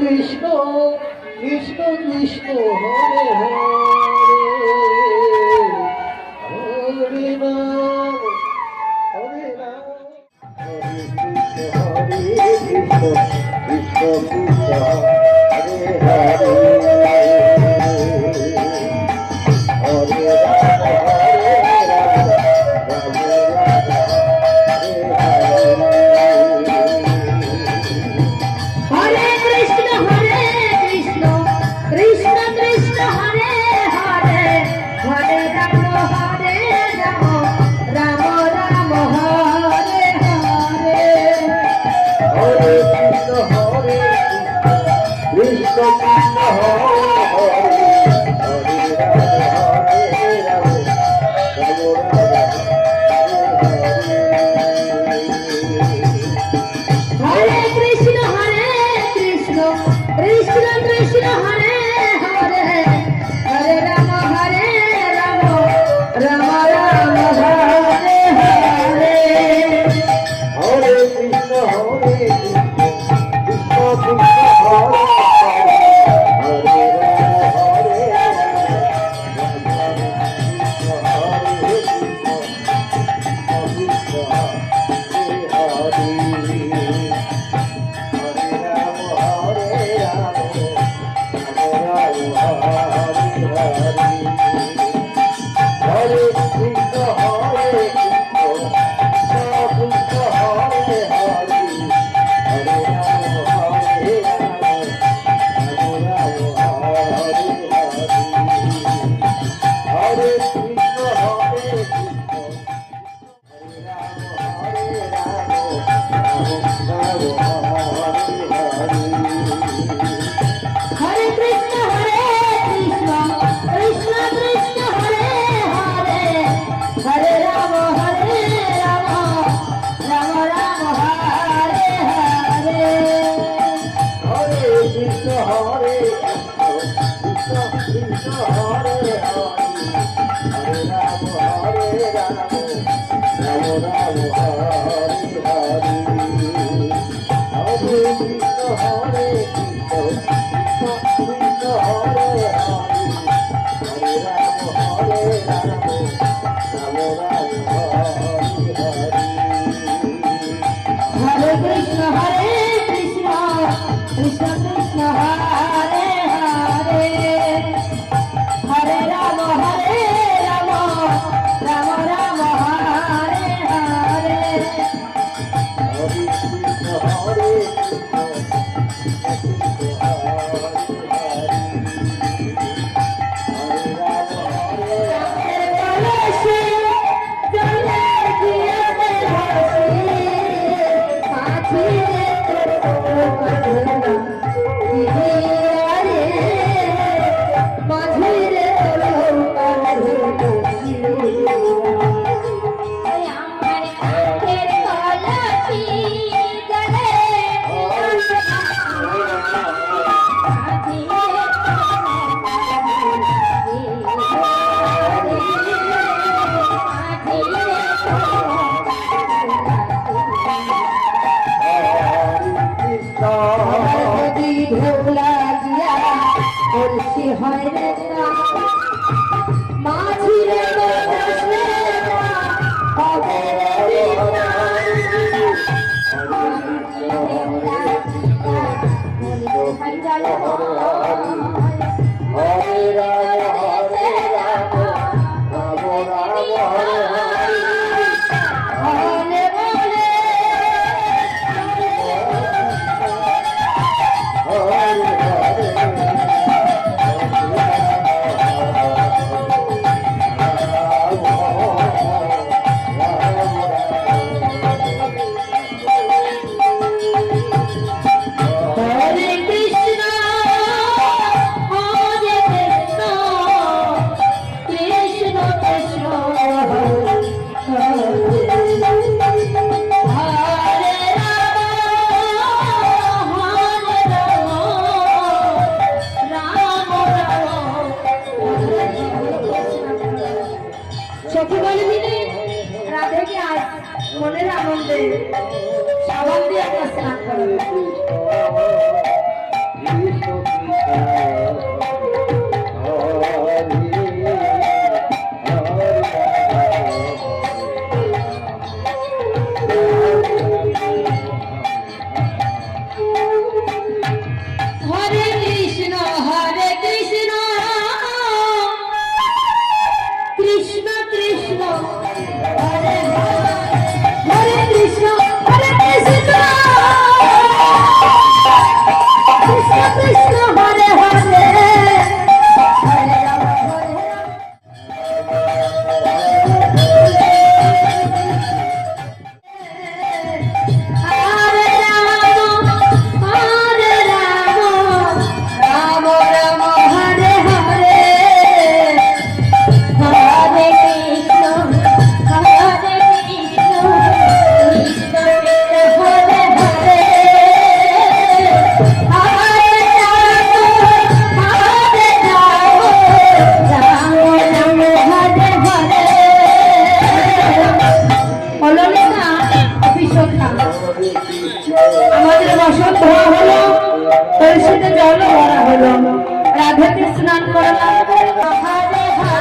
কৃষ্ণ কৃষ্ণ কৃষ্ণ হরে হরে হরে রাম হরে রাম হরে কৃষ্ণ কৃষ্ণ কৃষ্ণ হরে হরে সাবান দিয়ে একটা স্নান করাবে। হরে রাম হরে রাম রাম রাম হরে হরে হরে কৃষ্ণ হরে কৃষ্ণ কৃষ্ণ কৃষ্ণ হরে হরে হরে রাম হরে রাম রাম রাম হরে হরে। হলো না অভিষেকটা? আমাদের বসন্ত হওয়া হলো, কলসিতে জল ভরা হলো, রাধাকে স্নান করালাম। হরে হরে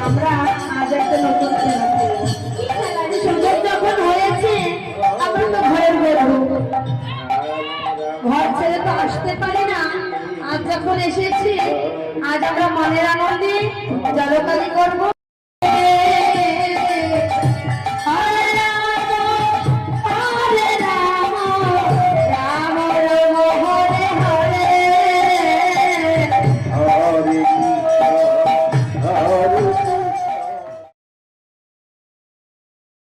আমরা আজ একটা নতুন খেলা খেলবো। সুযোগ যখন হয়েছে আমরা তো ঘরের বেরবো, ঘর ছেড়ে তো আসতে পারি না। আজ যখন এসেছি, আজ আমরা মনের আনন্দে জলকালি করবো।